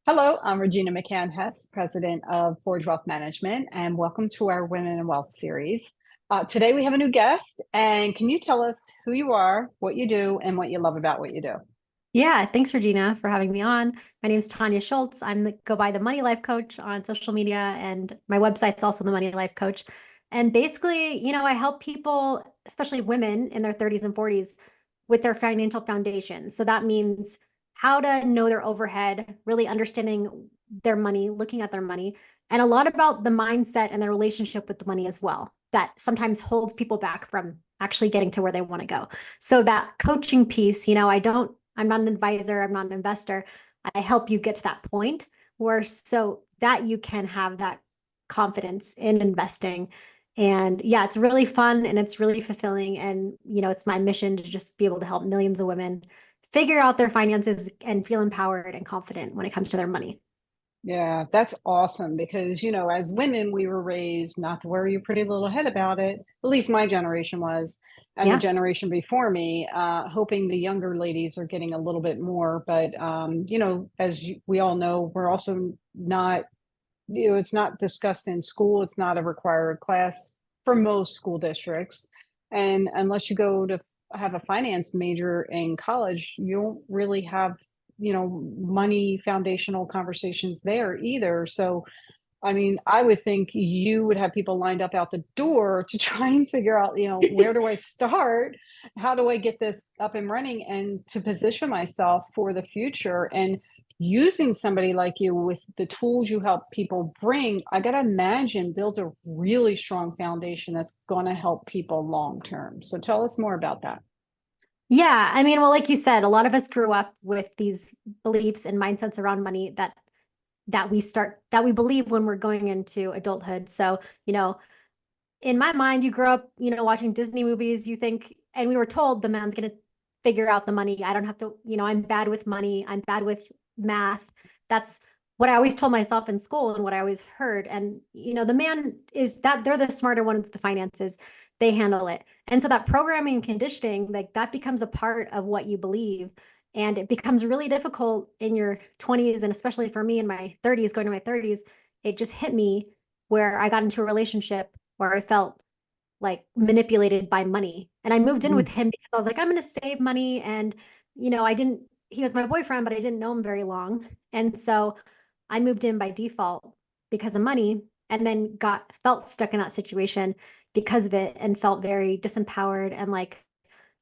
Hello, I'm Regina McCann Hess, president of Forge Wealth Management, and welcome to our Women in Wealth series. Today we have a new guest, and can you tell us who you are, what you do, and what you love about what you do? Yeah, thanks, Regina, for having me on. My name is Tawnya Schultz. Go by the Money Life Coach on social media, and my website's also the Money Life Coach. And basically, I help people, especially women in their 30s and 40s, with their financial foundation. So that means how to know their overhead, really understanding their money, looking at their money, and a lot about the mindset and their relationship with the money as well. That sometimes holds people back from actually getting to where they want to go. So that coaching piece, I'm not an advisor, I'm not an investor. I help you get to that point where so that you can have that confidence in investing. And yeah, it's really fun and it's really fulfilling. And, it's my mission to just be able to help millions of women figure out their finances and feel empowered and confident when it comes to their money. Yeah, that's awesome because, as women, we were raised not to worry your pretty little head about it. At least my generation was, and the Yeah. generation before me, hoping the younger ladies are getting a little bit more. But, we all know, we're also not, it's not discussed in school. It's not a required class for most school districts. And unless you go to have a finance major in college, you don't really have money foundational conversations there either. So I mean, I would think you would have people lined up out the door to try and figure out, where do I start? How do I get this up and running and to position myself for the future? And using somebody like you with the tools you help people bring, I got to imagine build a really strong foundation that's going to help people long term. So tell us more about that. Yeah, I mean, well, like you said, a lot of us grew up with these beliefs and mindsets around money that we believe when we're going into adulthood. So, in my mind, you grow up, watching Disney movies, you think, and we were told the man's going to figure out the money. I don't have to, I'm bad with money. I'm bad with math. That's what I always told myself in school and what I always heard. And, the man is that they're the smarter one with the finances. They handle it. And so that programming and conditioning, like that becomes a part of what you believe. And it becomes really difficult in your 20s. And especially for me in my 30s, going to my 30s, it just hit me where I got into a relationship where I felt like manipulated by money. And I moved in with Mm. him because I was like, I'm going to save money. And, I didn't, he was my boyfriend, but I didn't know him very long. And so I moved in by default because of money and then felt stuck in that situation because of it and felt very disempowered and like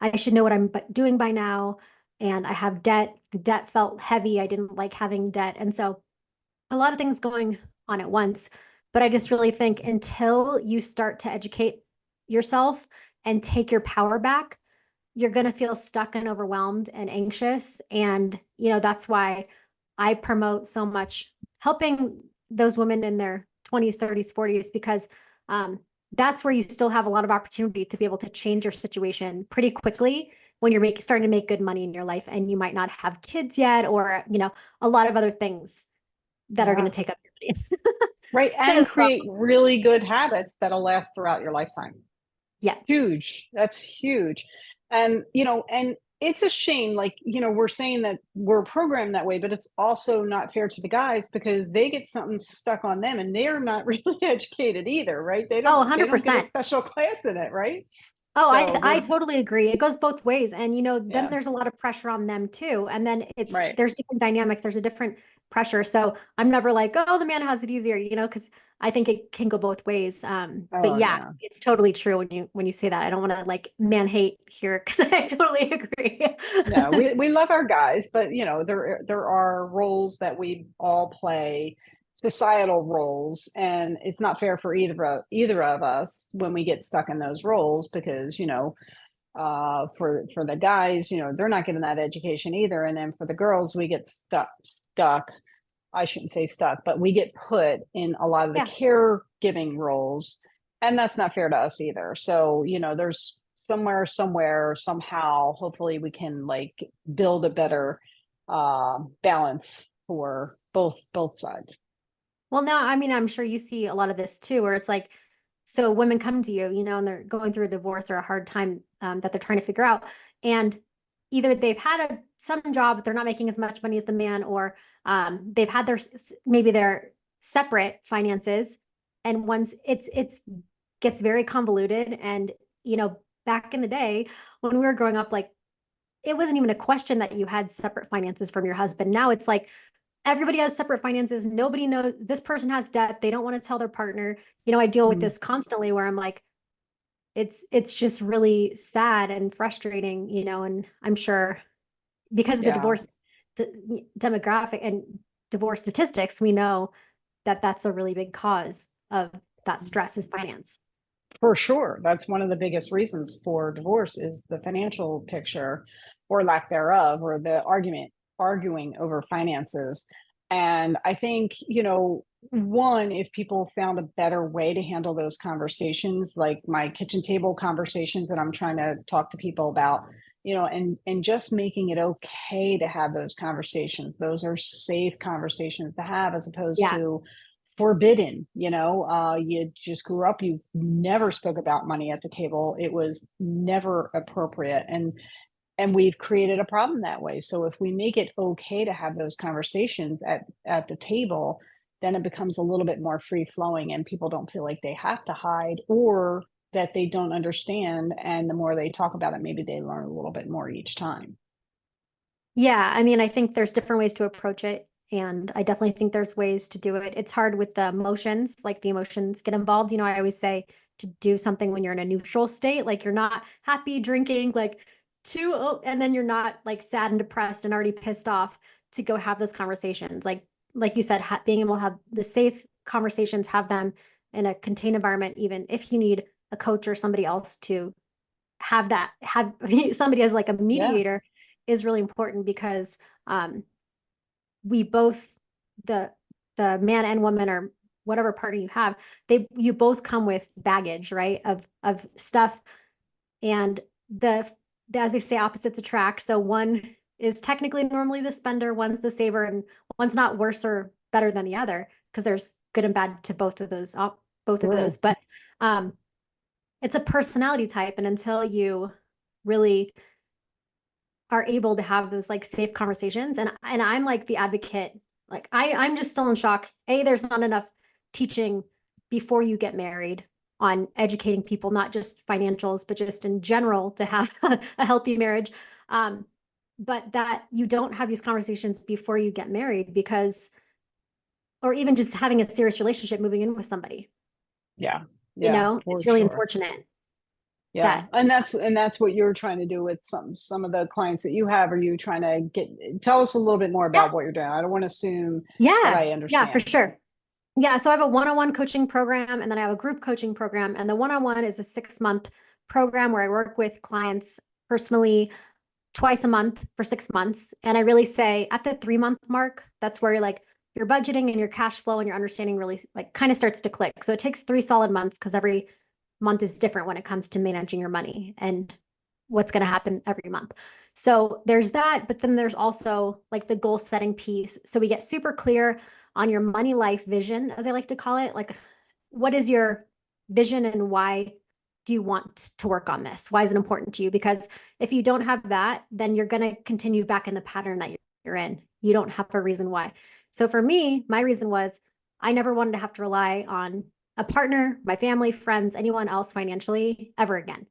I should know what I'm doing by now. And I have debt. Debt felt heavy. I didn't like having debt. And so a lot of things going on at once. But I just really think until you start to educate yourself and take your power back, you're going to feel stuck and overwhelmed and anxious. And, that's why I promote so much helping those women in their 20s, 30s, 40s, because that's where you still have a lot of opportunity to be able to change your situation pretty quickly when you're starting to make good money in your life and you might not have kids yet or, a lot of other things that are going to Yeah. take up your money. Right. And create really good habits that'll last throughout your lifetime. Yeah. Huge. That's huge. And it's a shame, like, we're saying that we're programmed that way, but it's also not fair to the guys because they get something stuck on them and they're not really educated either, right? They Oh, don't they don't get a 100%. special class in it, right? Oh, So I we're totally agree. It goes both ways. And then yeah, there's a lot of pressure on them too. And then right. there's different dynamics, there's a different pressure. So I'm never like, oh, the man has it easier, because I think it can go both ways. But Oh yeah, yeah. it's totally true when you say that. I don't want to like man hate here because I totally agree. No, we love our guys, but there are roles that we all play, societal roles, and it's not fair for either of us when we get stuck in those roles because for the guys, they're not getting that education either, and then for the girls, we get stuck. I shouldn't say stuck, but we get put in a lot of the Yeah. caregiving roles, and that's not fair to us either. So, there's somewhere, somehow, hopefully we can like build a better balance for both sides. Well, now, I mean, I'm sure you see a lot of this too, where it's like, so women come to you, and they're going through a divorce or a hard time that they're trying to figure out. And either they've had some job, but they're not making as much money as the man, or they've had maybe their separate finances. And once it's gets very convoluted. And, back in the day when we were growing up, like, it wasn't even a question that you had separate finances from your husband. Now it's like everybody has separate finances. Nobody knows, this person has debt. They don't want to tell their partner. I deal with this constantly where I'm like, it's just really sad and frustrating, and I'm sure because of the Yeah. divorce demographic and divorce statistics, we know that that's a really big cause of that stress is finance. For sure. That's one of the biggest reasons for divorce is the financial picture or lack thereof, or the arguing over finances. And I think, one, if people found a better way to handle those conversations, like my kitchen table conversations that I'm trying to talk to people about, and just making it okay to have those conversations. Those are safe conversations to have, as opposed Yeah. to forbidden. You just grew up, you never spoke about money at the table. It was never appropriate, and we've created a problem that way. So if we make it okay to have those conversations at the table, then it becomes a little bit more free flowing, and people don't feel like they have to hide or that they don't understand. And the more they talk about it, maybe they learn a little bit more each time. Yeah, I mean, I think there's different ways to approach it, and I definitely think there's ways to do it. It's hard with the emotions, like the emotions get involved. I always say to do something when you're in a neutral state, like you're not happy drinking, like and then you're not like sad and depressed and already pissed off, to go have those conversations. Like you said, being able to have the safe conversations, have them in a contained environment, even if you need a coach or somebody else to have somebody as like a Yeah. mediator, is really important, because we both, the man and woman, or whatever partner you have, you both come with baggage, right, of stuff. And as they say, opposites attract. So one is technically normally the spender, one's the saver, and one's not worse or better than the other, because there's good and bad to both of those, True. but it's a personality type. And until you really are able to have those like safe conversations, and I'm like the advocate, like I'm just still in shock. There's not enough teaching before you get married on educating people, not just financials, but just in general, to have a healthy marriage. But that you don't have these conversations before you get married, because, or even just having a serious relationship, moving in with somebody, Yeah. Yeah, for it's really sure. unfortunate Yeah, that. and that's what you're trying to do with some of the clients that you have. Are you trying to tell us a little bit more Yeah. about what you're doing? I don't want to assume that Yeah. I Yeah, for understand. sure. Yeah, so I have a one-on-one coaching program, and then I have a group coaching program. And the one-on-one is a 6-month program where I work with clients personally twice a month for 6 months. And I really say at the 3-month mark, that's where like your budgeting and your cash flow and your understanding really like kind of starts to click. So it takes 3 solid months, because every month is different when it comes to managing your money and what's going to happen every month. So there's that, but then there's also like the goal setting piece. So we get super clear on your money life vision, as I like to call it. Like, what is your vision, and why do you want to work on this? Why is it important to you? Because if you don't have that, then you're going to continue back in the pattern that you're in. You don't have a reason why. So for me, my reason was I never wanted to have to rely on a partner, my family, friends, anyone else financially ever again.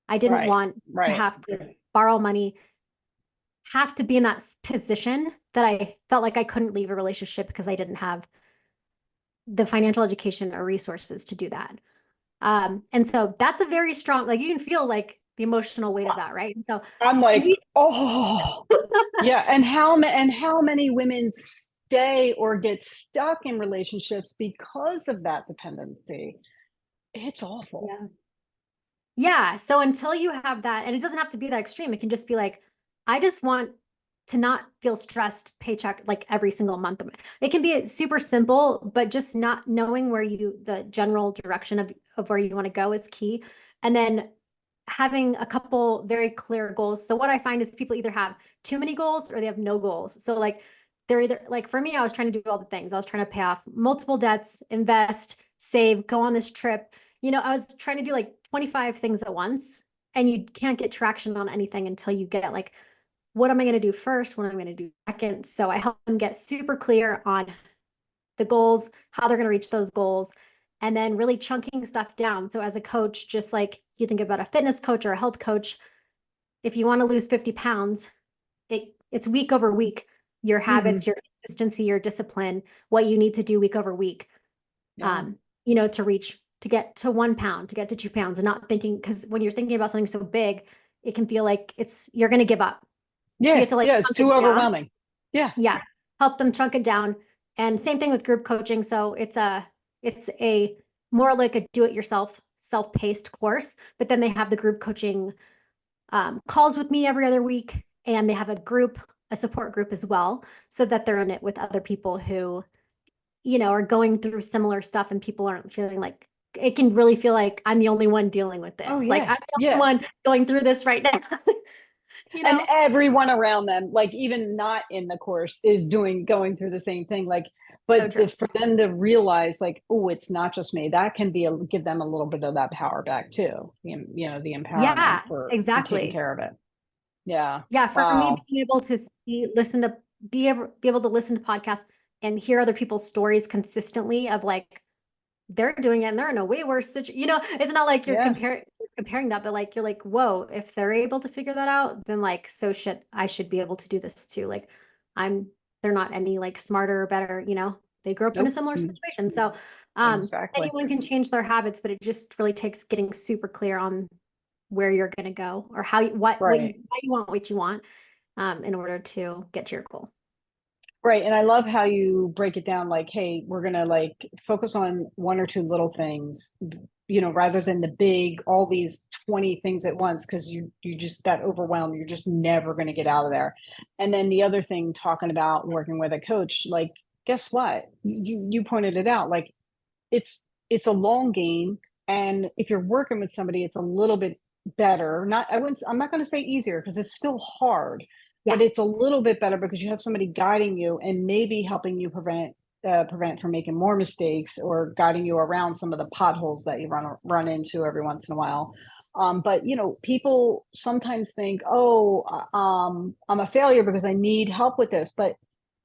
I didn't Right. want to Right. have to borrow money, have to be in that position that I felt like I couldn't leave a relationship because I didn't have the financial education or resources to do that. And so that's a very strong, like you can feel like the emotional weight of that, right? And so I'm like, maybe, oh, yeah. And how many women stay or get stuck in relationships because of that dependency? It's awful. yeah. Yeah. So until you have that, and it doesn't have to be that extreme, it can just be like, I just want to not feel stressed paycheck like every single month. It can be super simple, but just not knowing where the general direction of where you want to go is key. And then having a couple very clear goals. So what I find is people either have too many goals or they have no goals. So like they're either like, for me, I was trying to do all the things. I was trying to pay off multiple debts, invest, save, go on this trip. I was trying to do like 25 things at once, and you can't get traction on anything until you get like what am I going to do first? What am I going to do second? So I help them get super clear on the goals, how they're going to reach those goals, and then really chunking stuff down. So as a coach, just like you think about a fitness coach or a health coach, if you want to lose 50 pounds, it's week over week, your Mhm. habits, your consistency, your discipline, what you need to do week over week, Yeah. to get to 1 pound, to get to 2 pounds, and not thinking, because when you're thinking about something so big, it can feel like you're going to give up. So you have Yeah. to like Yeah. It's chunk too it down. overwhelming. Yeah. Yeah. Help them chunk it down. And same thing with group coaching. So it's a more like a do-it-yourself, self-paced course, but then they have the group coaching calls with me every other week, and they have a support group as well, so that they're in it with other people who, are going through similar stuff, and people aren't feeling like it can really feel like I'm the only one dealing with Oh, this. Like yeah. I'm the Yeah. only one going through this right now. you And know? everyone around them, like even not in the course, is going through the same thing. Like, So but true. for them to realize, like, oh, it's not just me, that can be give them a little bit of that power back too. The empowerment Yeah, for taking exactly. care of it. Yeah. Yeah, for me, Wow. being able to be able to listen to podcasts and hear other people's stories consistently of like they're doing it and they're in a way worse situation. It's not like Yeah. comparing that, but like you're like, whoa, if they're able to figure that out, then like I should be able to do this too. Like I'm they're not any like smarter or better. They grew up in a Nope. similar situation. So Exactly. anyone can change their habits, but it just really takes getting super clear on where you're going to go or Right. why you want what you want in order to get to your goal. Right. And I love how you break it down like, hey, we're going to like focus on one or two little things, rather than the big, all these 20 things at once, because you just that overwhelmed, you're just never going to get out of there. And then the other thing, talking about working with a coach, like, guess what? You pointed it out, like it's a long game. And if you're working with somebody, it's a little bit better. I'm not going to say easier because it's still hard, Yeah. but it's a little bit better because you have somebody guiding you and maybe helping you prevent from making more mistakes, or guiding you around some of the potholes that you run into every once in a while. But people sometimes think, oh, I'm a failure because I need help with this. But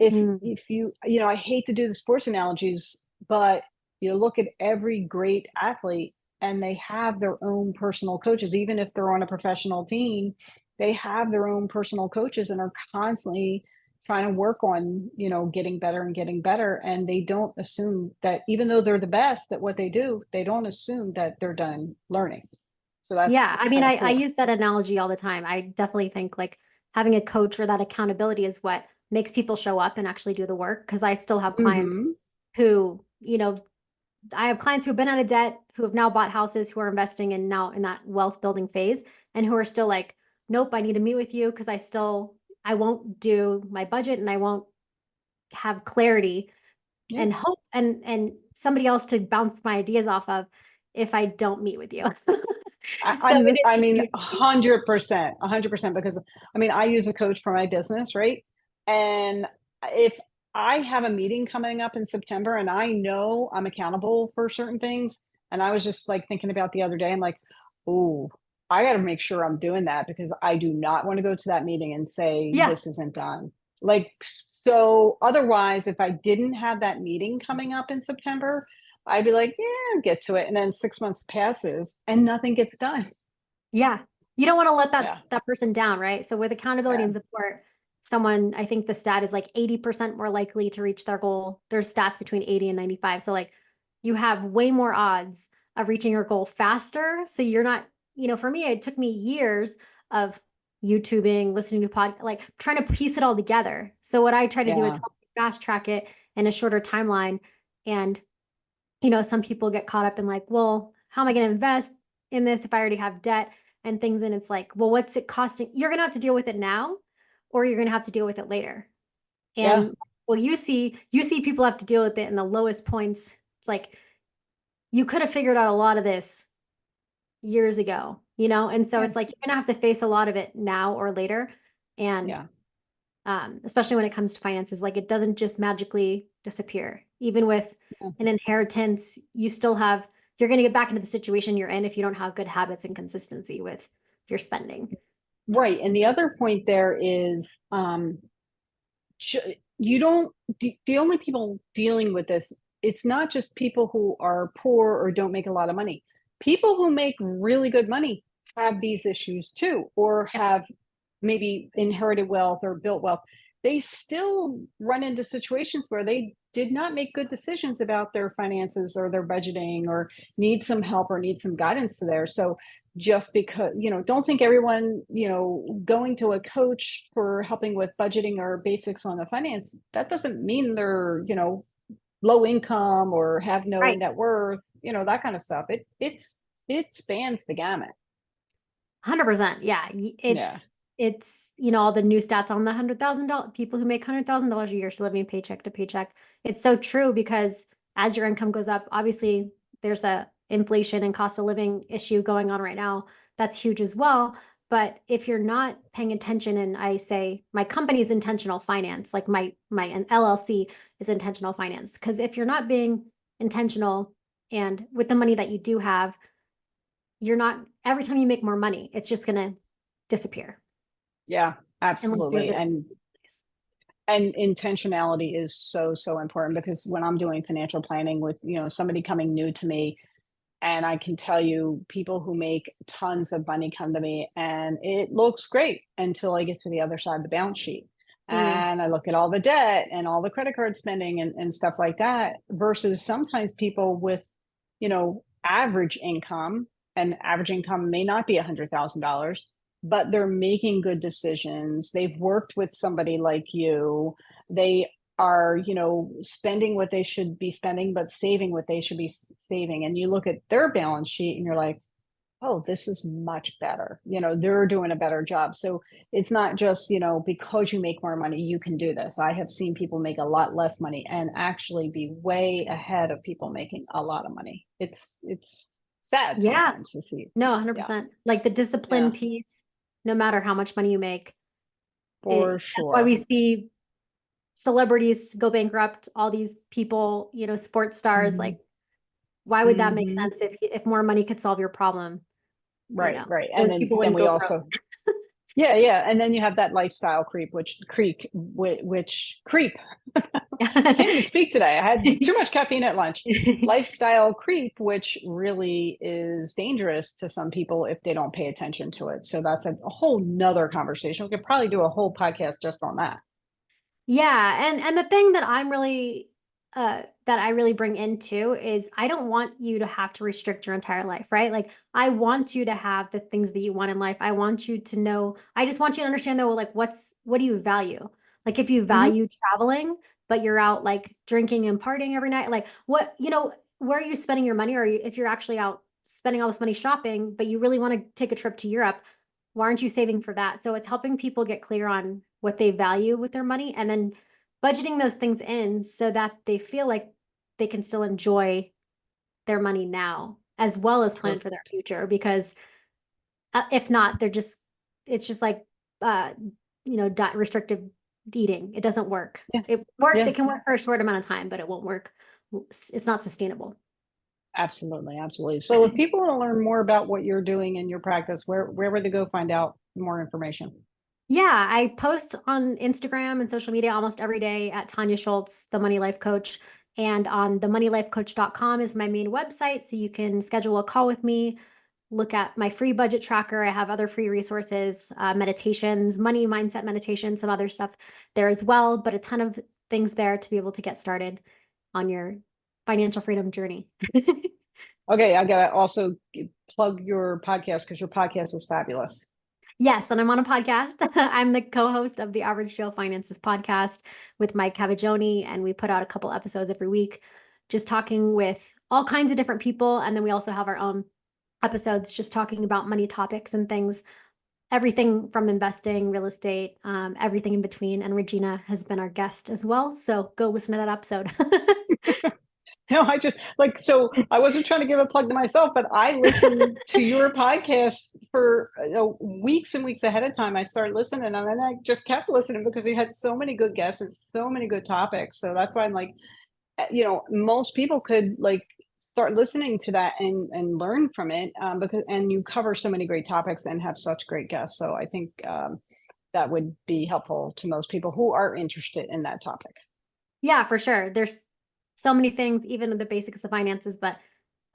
Mm. if I hate to do the sports analogies, but you look at every great athlete and they have their own personal coaches. Even if they're on a professional team, they have their own personal coaches and are constantly trying to work on getting better and getting better. And they don't assume that, even though they're the best at what they do, they don't assume that they're done learning. So Yeah, that's I mean, kind of I cool. use that analogy all the time. I definitely think like having a coach or that accountability is what makes people show up and actually do the work. Because I still have clients Hmm. who, I have clients who have been out of debt, who have now bought houses, who are investing in now in that wealth building phase, and who are still like, nope, I need to meet with you because I won't do my budget and I won't have clarity Yeah. and hope and somebody else to bounce my ideas off of if I don't meet with you. So it I is a mean, huge piece. 100%, 100%, because I mean, I use a coach for my business, right? And if I have a meeting coming up in September and I know I'm accountable for certain things, and I was just like thinking about the other day, I'm like, oh, I got to make sure I'm doing that because I do not want to go to that meeting and say Yeah. this isn't done. Like, so otherwise, if I didn't have that meeting coming up in September, I'd be like, yeah, I'll get to it. And then 6 months passes and nothing gets done. Yeah. You don't want to let Yeah. that person down, right? So with accountability Yeah. and support, someone, I think the stat is like 80% more likely to reach their goal. There's stats between 80 and 95. So like you have way more odds of reaching your goal faster. So you're not, for me, it took me years of YouTubing, listening to like trying to piece it all together. So what I try to do is Yeah. help fast track it in a shorter timeline. And some people get caught up in like, well, how am I going to invest in this if I already have debt and things? And it's like, well, what's it costing? You're going to have to deal with it now, or you're going to have to deal with it later. Yeah. And well, you see people have to deal with it in the lowest points. It's like you could have figured out a lot of this years ago. And so Yeah. it's like you're going to have to face a lot of it now or later. And Yeah. especially when it comes to finances, like it doesn't just magically disappear. Even with Yeah. an inheritance, you're going to get back into the situation you're in if you don't have good habits and consistency with your spending. Right. And the other point there is, you don't, the only people dealing with this, it's not just people who are poor or don't make a lot of money. People who make really good money have these issues too, or Yep. have maybe inherited wealth or built wealth. They still run into situations where they did not make good decisions about their finances or their budgeting, or need some help or need some guidance to there. So just because, don't think everyone, going to a coach for helping with budgeting or basics on the finance, that doesn't mean they're, low income or have no Right. net worth, that kind of stuff. It spans the gamut. 100%. Yeah. Yeah. It's, all the new stats on the $100,000 people who make $100,000 a year still living paycheck to paycheck. It's so true because as your income goes up, obviously there's a inflation and cost of living issue going on right now. That's huge as well. But if you're not paying attention, and I say my company is intentional finance, like my an LLC is intentional finance, because if you're not being intentional and with the money that you do have, you're not, every time you make more money, it's just going to disappear Yeah, unless you have absolutely. a system And in place. intentionality is so, so important, because when I'm doing financial planning with, somebody coming new to me, and I can tell you, people who make tons of money come to me and it looks great until I get to the other side of the balance sheet. Mm, And I look at all the debt and all the credit card spending and stuff like that, versus sometimes people with, average income, and average income may not be $100,000, but they're making good decisions. They've worked with somebody like you. They are, spending what they should be spending, but saving what they should be saving. And you look at their balance sheet and you're like, oh, this is much better. They're doing a better job. So it's not just, because you make more money, you can do this. I have seen people make a lot less money and actually be way ahead of people making a lot of money. It's sad yeah, sometimes to see. no, Yeah, 100%. Like the discipline yeah, piece, no matter how much money you make, for that's why we sure. see celebrities go bankrupt, all these people, sports stars, Hmm. like why would that make Hmm. sense if more money could solve your problem? Right, right. And Those then people then wouldn't we go broke. also, yeah, yeah. And then you have that lifestyle creep, which creep. Can't even speak today. I had too much caffeine at lunch. Lifestyle creep, which really is dangerous to some people if they don't pay attention to it. So that's a whole nother conversation. We could probably do a whole podcast just on that. Yeah, and the thing that that I really bring into is I don't want you to have to restrict your entire life, right? Like I want you to have the things that you want in life. I want you to know, I just want you to understand though, like what do you value? Like if you Hmm. value traveling, but you're out like drinking and partying every night, like what, where are you spending your money? Or if you're actually out spending all this money shopping, but you really want to take a trip to Europe, why aren't you saving for that? So it's helping people get clear on what they value with their money and then budgeting those things in so that they feel like they can still enjoy their money now as well as plan for their Perfect. future. Because if not, it's just like, uh, restrictive eating. It doesn't work. Yeah. It works. Yeah. It can work for a short amount of time, but it won't work. It's not sustainable. Absolutely. Absolutely. So if people want to learn more about what you're doing in your practice, where would they go find out more information? Yeah, I post on Instagram and social media almost every day at Tawnya Schultz, the Money Life Coach. And on themoneylifecoach.com is my main website. So you can schedule a call with me, look at my free budget tracker. I have other free resources, meditations, money mindset meditation, some other stuff there as well, but a ton of things there to be able to get started on your financial freedom journey. Okay, I gotta also plug your podcast, because your podcast is fabulous. Yes, and I'm on a podcast. I'm the co-host of the Average Joe Finances podcast with Mike Cavagioni, and we put out a couple episodes every week, just talking with all kinds of different people. And then we also have our own episodes just talking about money topics and things, everything from investing, real estate, everything in between. And Regina has been our guest as well. So go listen to that episode. No, I just like, so I wasn't trying to give a plug to myself, but I listened to your podcast for weeks and weeks ahead of time. I started listening, and then I just kept listening because they had so many good guests and so many good topics. So that's why I'm like, most people could like start listening to that and learn from it, because and you cover so many great topics and have such great guests. So I think that would be helpful to most people who are interested in that topic. Yeah, for sure. There's so many things, even with the basics of finances, but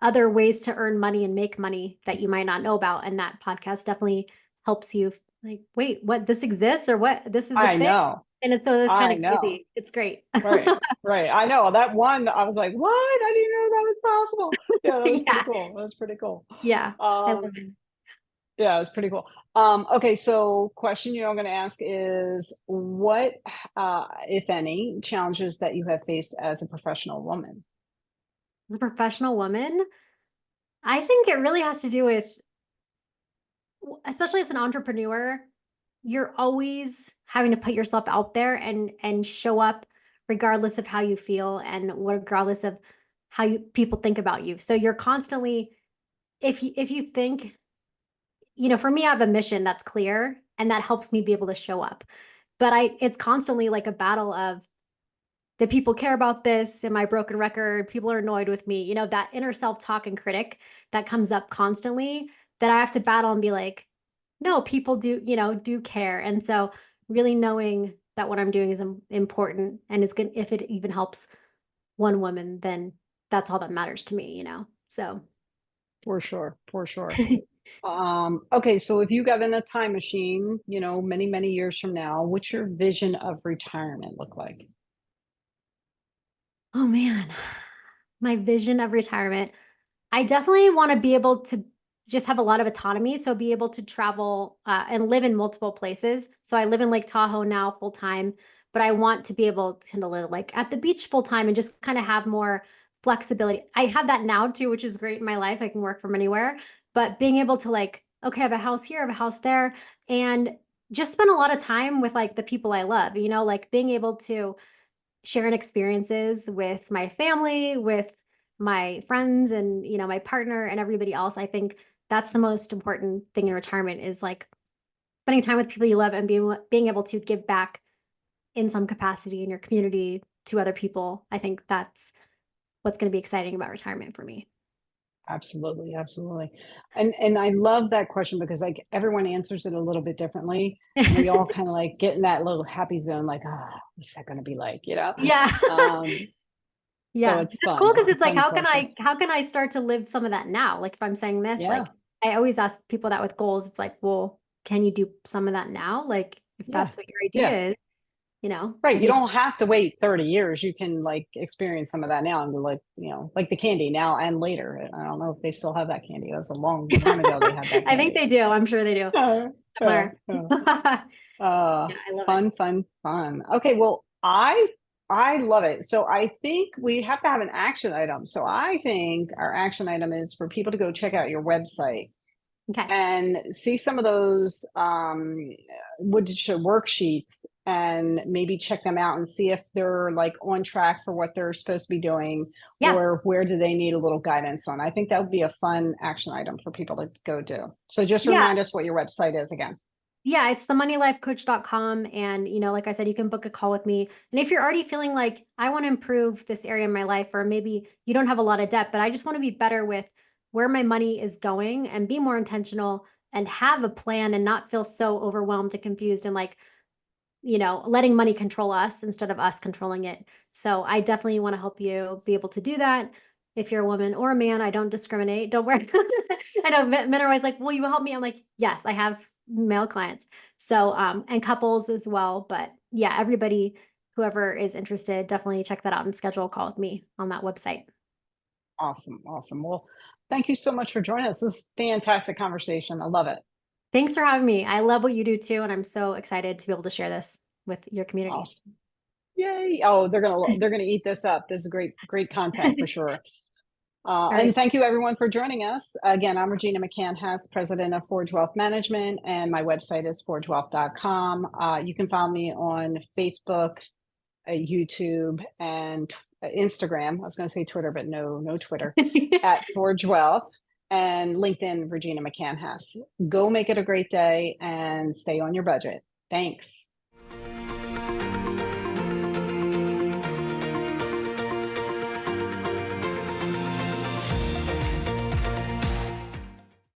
other ways to earn money and make money that you might not know about. And that podcast definitely helps you like, wait, what, this exists, or what, this is a I thing. know. And it's kind I of know. crazy. It's great. Right. Right. I know that one. I was like, what? I didn't know that was possible. Yeah, that was pretty Yeah. cool. That was pretty cool. Yeah. I Um, love it. yeah, it was pretty cool. Okay, so question I'm going to ask is what, if any, challenges that you have faced as a professional woman? As a professional woman, I think it really has to do with, especially as an entrepreneur, you're always having to put yourself out there and show up regardless of how you feel and regardless of how you people think about you. So you're constantly, if you think, for me, I have a mission that's clear and that helps me be able to show up. But it's constantly like a battle of, do people care about this? Am I a broken record? People are annoyed with me. That inner self-talk and critic that comes up constantly, that I have to battle and be like, no, people do care. And so really knowing that what I'm doing is important and is good, if it even helps one woman, then that's all that matters to me. So For sure, for sure. Okay, so if you got in a time machine, many, many years from now, what's your vision of retirement look like? oh man, my vision of retirement. I definitely want to be able to just have a lot of autonomy. So be able to travel and live in multiple places. So I live in Lake Tahoe now full time, but I want to be able to live like at the beach full time and just kind of have more flexibility. I have that now too, which is great in my life. I can work from anywhere, but being able to like, okay, I have a house here, I have a house there, and just spend a lot of time with like the people I love, like being able to sharing experiences with my family, with my friends, and my partner and everybody else. I think that's the most important thing in retirement, is like spending time with people you love and being able to give back in some capacity in your community to other people. I think that's what's going to be exciting about retirement for me. Absolutely, absolutely. And I love that question because like everyone answers it a little bit differently. And we all kind of like get in that little happy zone, like, what's that going to be like, Yeah. Um, so Yeah. it's That's fun. cool because It's a it's like, fun how can question. I start to live some of that now? Like if I'm saying this, Yeah, like I always ask people that with goals, it's like, well, can you do some of that now? Like if yeah, that's what your yeah. idea is, Right. I You think, don't have to wait 30 years. You can like experience some of that now and be like, like the candy now and later. I don't know if they still have that candy. That was a long time ago they had that I think candy. they do. I'm sure they do Yeah, yeah, somewhere. yeah. Yeah, I love it. Fun, fun, fun. Okay, well, I love it. So I think we have to have an action item. So I think our action item is for people to go check out your website Okay. and see some of those worksheets and maybe check them out and see if they're like on track for what they're supposed to be doing Yeah. or where do they need a little guidance on. I think that would be a fun action item for people to go do. So just Yeah. remind us what your website is again. Yeah, it's themoneylifecoach.com. And, like I said, you can book a call with me. And if you're already feeling like I want to improve this area in my life, or maybe you don't have a lot of debt, but I just want to be better with where my money is going and be more intentional and have a plan and not feel so overwhelmed and confused and like, letting money control us instead of us controlling it. So I definitely want to help you be able to do that. If you're a woman or a man, I don't discriminate. Don't worry. I know men are always like, will you help me? I'm like, yes, I have male clients. So, and couples as well. But yeah, everybody, whoever is interested, definitely check that out and schedule a call with me on that website. Awesome. Awesome. Well, thank you so much for joining us. This is fantastic conversation. I love it. Thanks for having me. I love what you do too. And I'm so excited to be able to share this with your community. Awesome. Yay. Oh, they're gonna eat this up. This is great, great content for sure. All And right. thank you everyone for joining us. Again, I'm Regina McCann-Hess, president of Forge Wealth Management, and my website is forgewealth.com. You can follow me on Facebook, YouTube, and Instagram. I was going to say Twitter, but no Twitter, at Forge Wealth, and LinkedIn, Regina McCann-Hess. Go make it a great day and stay on your budget. Thanks.